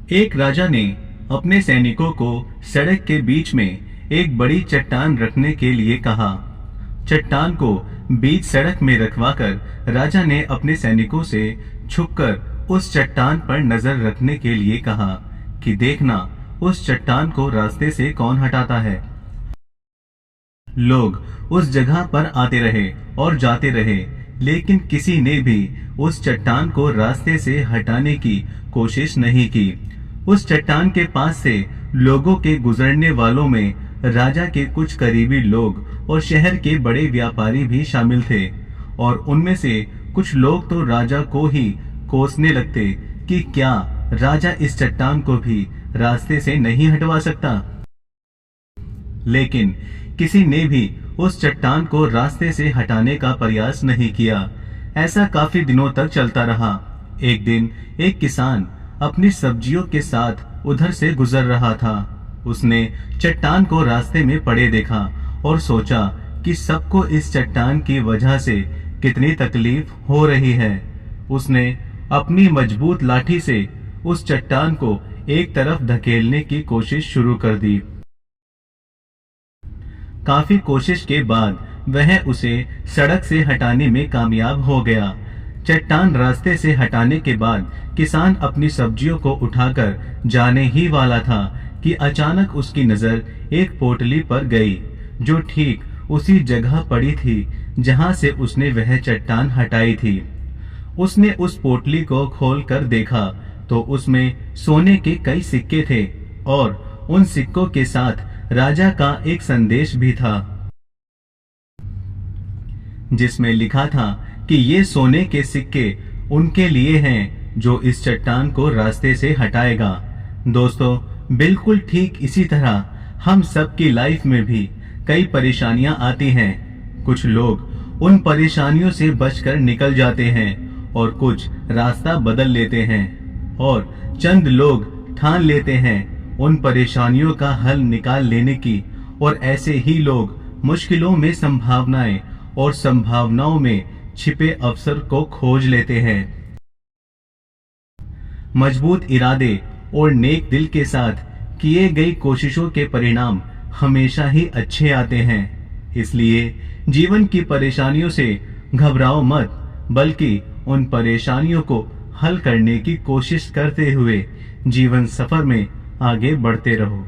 एक राजा ने अपने सैनिकों को सड़क के बीच में एक बड़ी चट्टान रखने के लिए कहा। चट्टान को बीच सड़क में रखवाकर राजा ने अपने सैनिकों से छुपकर उस चट्टान पर नजर रखने के लिए कहा कि देखना उस चट्टान को रास्ते से कौन हटाता है। लोग उस जगह पर आते रहे और जाते रहे, लेकिन किसी ने भी उस चट्टान को रास्ते से हटाने की कोशिश नहीं की। उस चट्टान के पास से लोगों के गुजरने वालों में राजा के कुछ करीबी लोग और शहर के बड़े व्यापारी भी शामिल थे, और उनमें से कुछ लोग तो राजा को ही कोसने लगते कि क्या राजा इस चट्टान को भी रास्ते से नहीं हटवा सकता। लेकिन किसी ने भी उस चट्टान को रास्ते से हटाने का प्रयास नहीं किया। ऐसा काफी दिनों तक चलता रहा। एक दिन एक किसान अपनी सब्जियों के साथ उधर से गुजर रहा था। उसने चट्टान को रास्ते में पड़े देखा और सोचा कि सबको इस चट्टान की वजह से कितनी तकलीफ हो रही है। उसने अपनी मजबूत लाठी से उस चट्टान को एक तरफ धकेलने की कोशिश शुरू कर दी। काफी कोशिश के बाद वह उसे सड़क से हटाने में कामयाब हो गया। चट्टान रास्ते से हटाने के बाद किसान अपनी सब्जियों को उठाकर जाने ही वाला था कि अचानक उसकी नजर एक पोटली पर गई, जो ठीक उसी जगह पड़ी थी जहां से उसने वह चट्टान हटाई थी। उसने उस पोटली को खोलकर देखा तो उसमें सोने के कई सिक्के थे और उन सिक्कों के साथ राजा का एक संदेश भी था, जिसमें लिखा था कि ये सोने के सिक्के उनके लिए हैं जो इस चट्टान को रास्ते से हटाएगा। दोस्तों, बिल्कुल ठीक इसी तरह हम सब की लाइफ में भी कई परेशानियां आती हैं। कुछ लोग उन परेशानियों से बचकर निकल जाते हैं और कुछ रास्ता बदल लेते हैं, और चंद लोग ठान लेते हैं उन परेशानियों का हल निकाल लेने की, और ऐसे ही लोग मुश्किलों में संभावनाएं और संभावनाओं में छिपे अवसर को खोज लेते हैं। मजबूत इरादे और नेक दिल के साथ किए गई कोशिशों के परिणाम हमेशा ही अच्छे आते हैं। इसलिए जीवन की परेशानियों से घबराओ मत, बल्कि उन परेशानियों को हल करने की कोशिश करते हुए जीवन सफर में आगे बढ़ते रहो।